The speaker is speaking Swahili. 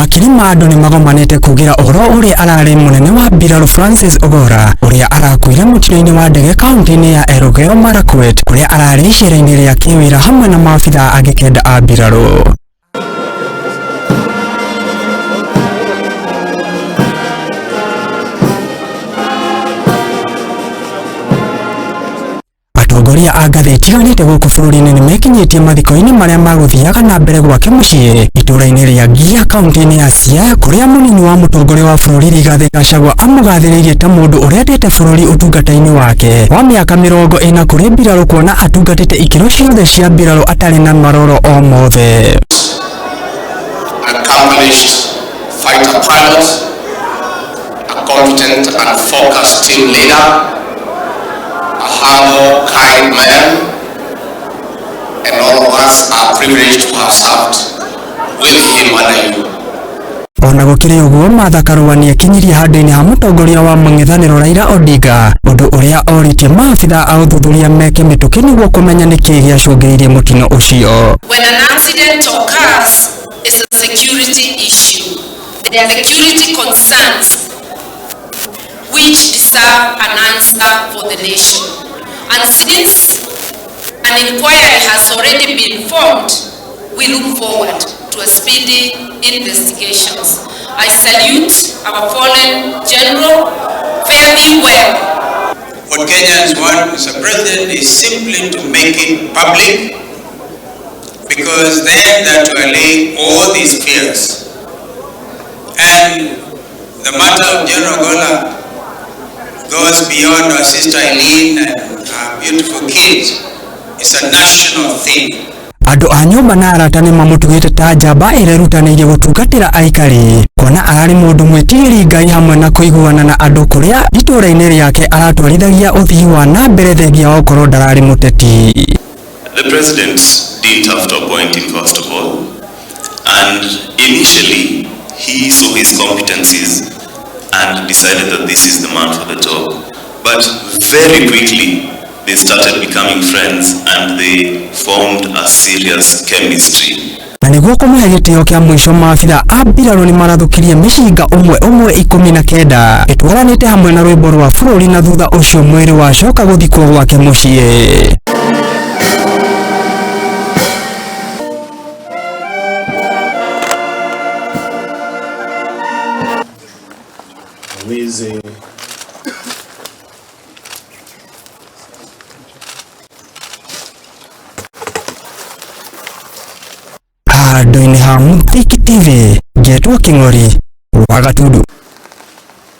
Makiri ma andu nimagomanite kugira Uhoro uria arari munene wa Biraru Francis Ogolla uria arakuire mutino-ini wa ndege kaunti-ini ya Elgeyo Marakwet kuria arari icera-ini ria kiwira hamwe na maabitha angi kenda a Biraru. Atongoria a ngathĩti itiganĩte gũkũ bũrũri-inĩ nĩmekinyitie mathiko-inĩ marĩa magũthiaga na mbere gwake Mucii itũra-inĩ rĩa Ngiya kaunti-inĩ ya Siaya kũrĩa mũnini wa mũtongoria wa bũrũri Riake amũgathĩrĩirie ta mũndũ ũrĩa endete bũrũri ũtungata-inĩ wake wa mĩaka 40 kũrĩ Biraru kuona atungatĩte ikĩro ciothe cia Biraru atarĩ na maroro o mothe. Accomplished fighter pilot, a competent and focused team leader, a humble, kind man, and all of us are privileged to have served with him under you. Ona gũkĩrĩ ũguo Martha Karua nĩekinyirie handũ-inĩ ha mũtongoria wa mũng'ethanĩro Raila Odinga ũndũ ũrĩa oritie maabitha a ũthuthuria meke mĩtũkĩ nĩguo kũmenya nĩkĩĩ gĩacũngĩrĩirie mũtino ũcio. When an accident occurs, it's a security issue. There are security concerns which deserve an answer for the nation. And since an inquiry has already been formed, we look forward to a speedy investigations. I salute our fallen general very well. What Kenyans want, Mr. President, is simply to make it public, because then that will allay all these fears. And the matter of General Ogolla goes beyond our sister Eileen and our beautiful kids. It's a national thing. Andu a nyumba na arata nimamutugite ta njamba Arerutaniirie Gutungatira Aikari Kuona arari mundu Muitigiri Ngai hamwe na Kuiguana na andu kuria Ituraini Riake Aratwarithagia Uthii wa na mbere thengia wa ukorwo ndarari muteti. The president didn't have to appoint him first of all, and initially he saw his competencies and decided that this is the man for the job. But very quickly they started becoming friends and they formed a serious chemistry. Na niguo kumuhe gitio kia mwisho maabitha a Biraru ni marathukirie mishinga umwe 19 itwaranite hamwe na rwimbo rwa bũrũri na thutha ucio mwiri wacoka guthikwo gwake Mucii. Amazing. Handũ-inĩ ha Mucii TV, Ngetwo King'ori wa Gatudu.